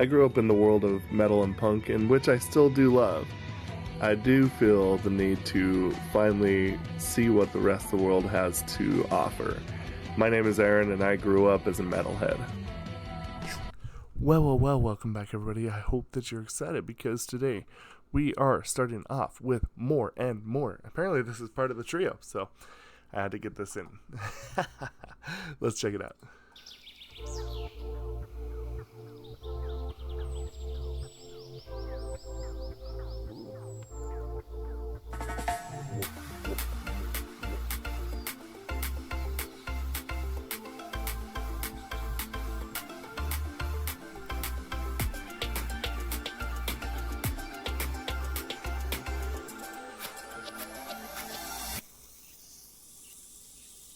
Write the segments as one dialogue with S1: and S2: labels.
S1: I grew up in the world of metal and punk, in which I still do love. I do feel the need to finally see what the rest of the world has to offer. My name is Aaron, and I grew up as a metalhead. Well, welcome back, everybody. I hope that you're excited because today we are starting off with more and more. Apparently, this is part of the trio, so I had to get this in. Let's check it out.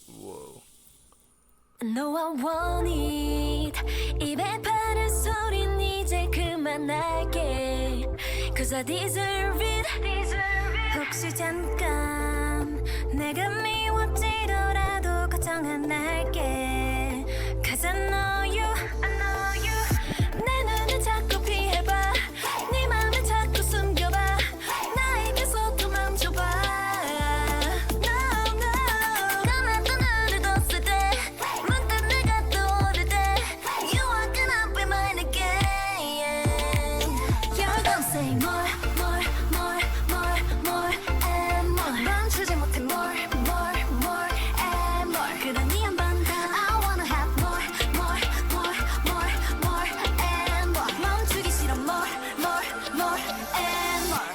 S1: Whoa.
S2: No, I want it. 입에 바른 소린 이제 그만할게. Cause I deserve it. 혹시 잠깐 내가 미워지더라도 걱정 안 할게. Cause I know you. 내 눈을 자꾸 피해봐. 네 맘을 자꾸 숨겨봐. 나에게 손도 만져봐.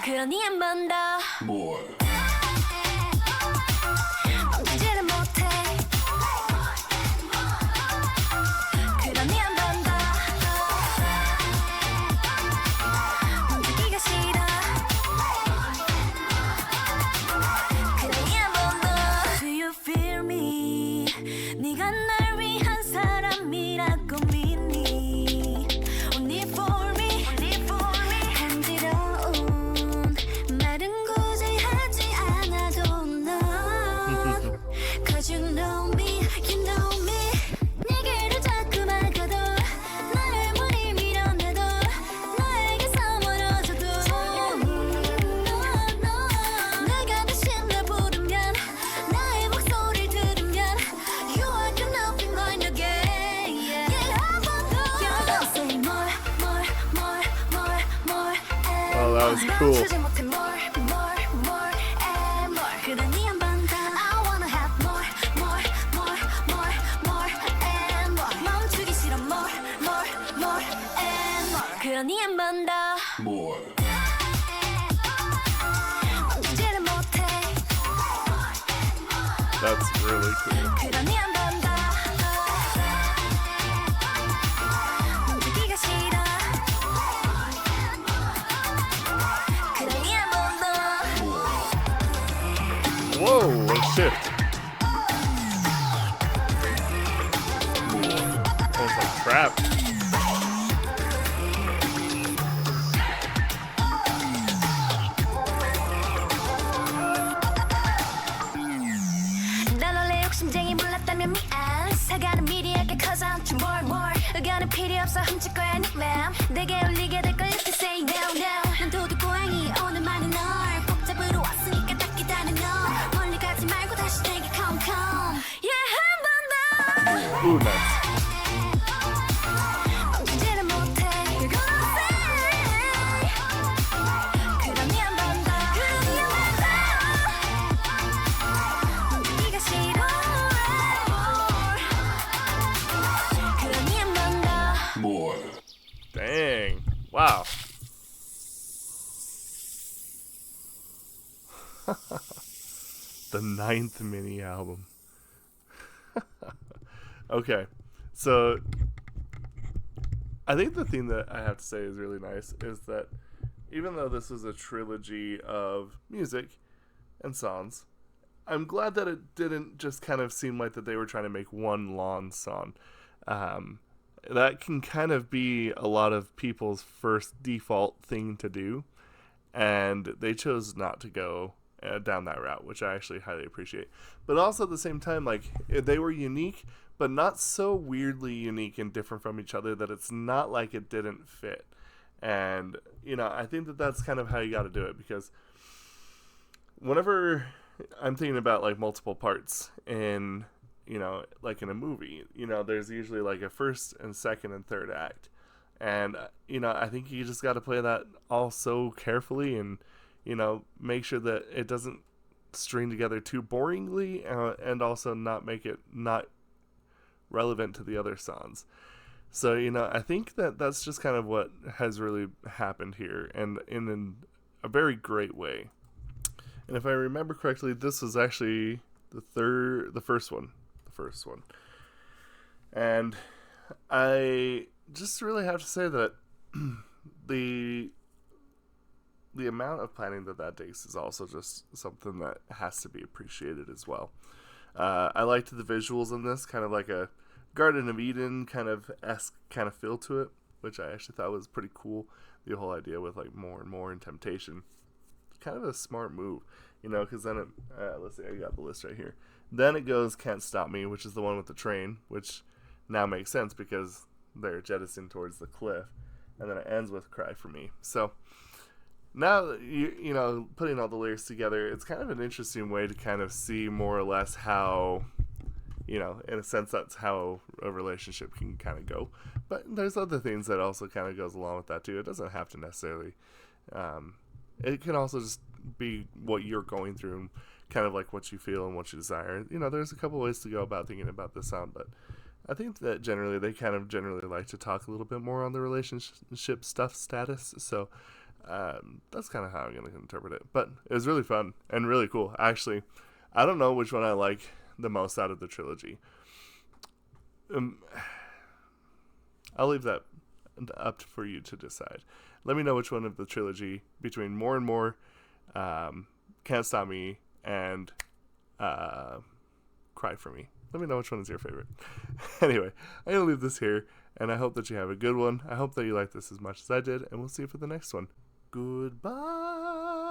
S2: 그러니 한 번 더
S3: More.
S2: 멈추지를 못해 그러니 한 번 더 멈추기가 싫어 그러니 한 번 더 Do you feel me 네가 날 위한 사람이라고 믿니 Only for me 간지러운 말은 굳이 하지 않아도 너 Cause you know me 네 길을 자꾸 막아도 나를 무리 밀어내도 너에게서 멀어져도 내가 대신 날 부르면 나의 목소리를 들으면 You are the nothing going to get Yeah, You're gonna say more
S1: Oh, that was cool.
S2: 멈추지 못해 more and more 그러니 한 번 더 I wanna have more and more 멈추기 싫어 more and more 그러니 한 번 더
S3: More.
S2: 멈추지를 못해
S1: That's really cool.
S2: 그러니 한 번 더 멈추기가 싫어 그러니 한 번 더
S1: Whoa, let's shift. Almost like trap.
S2: 난 원래 욕심쟁이 몰랐다면 미안 사과는 미리 할게 cause I'm too more 의견은 필요 없어 훔칠 거야 네 맘 내게 울리게 될걸 if you say no 난 도둑 고양이 오늘만은 널 꼭 잡으러 왔으니까 딱 기다려 너 멀리 가지 말고 다시 내게 come Yeah 한 번 더
S1: Ooh, nice.
S2: 멈추지를 못해 You're gonna say 그러니 한 번 더 멈추기가 싫어 그러니 한 번 더
S3: More.
S1: Dang. Wow. The 9th mini album. Okay. So I think the thing that I have to say is really nice is that even though this is a trilogy of music and songs, I'm glad that it didn't just kind of seem like that they were trying to make one long song. That can kind of be a lot of people's first default thing to do, and they chose not to go down that route, which I actually highly appreciate. But also at the same time, like, they were unique, but not so weirdly unique and different from each other that it's not like it didn't fit. And, you know, I think that that's kind of how you got to do it, because whenever I'm thinking about, like, multiple parts in, you know, like in a movie, you know, there's usually like a first and second and third act. And, you know, I think you just got to play that all so carefully and, you know, make sure that it doesn't string together too boringly, and also not make it not relevant to the other songs. So, you know, I think that that's just kind of what has really happened here, and in a very great way. And if I remember correctly, this was actually the first one. And I just really have to say that the amount of planning that takes is also just something that has to be appreciated as well. I liked the visuals in this, kind of like a Garden of Eden kind of feel to it, which I actually thought was pretty cool. The whole idea with like more and more and temptation, kind of a smart move, you know, because then it, let's see, I got the list right here. Then it goes Can't Stop Me, which is the one with the train, which now makes sense because they're jettisoned towards the cliff. And then it ends with Cry For Me. So now, you know, putting all the lyrics together, it's kind of an interesting way to kind of see more or less how, you know, in a sense, that's how a relationship can kind of go. But there's other things that also kind of goes along with that too. It doesn't have to necessarily, it can also just be what you're going through and kind of like what you feel and what you desire. You know, there's a couple ways to go about thinking about this song, but I think that they generally like to talk a little bit more on the relationship stuff status. So that's kind of how I'm going to interpret it. But it was really fun and really cool. Actually, I don't know which one I like the most out of the trilogy. I'll leave that up for you to decide. Let me know which one of the trilogy between More and More, Can't Stop Me, and Cry For Me. Let me know which one is your favorite. Anyway, I'm going to leave this here, and I hope that you have a good one. I hope that you like this as much as I did, and we'll see you for the next one. Goodbye.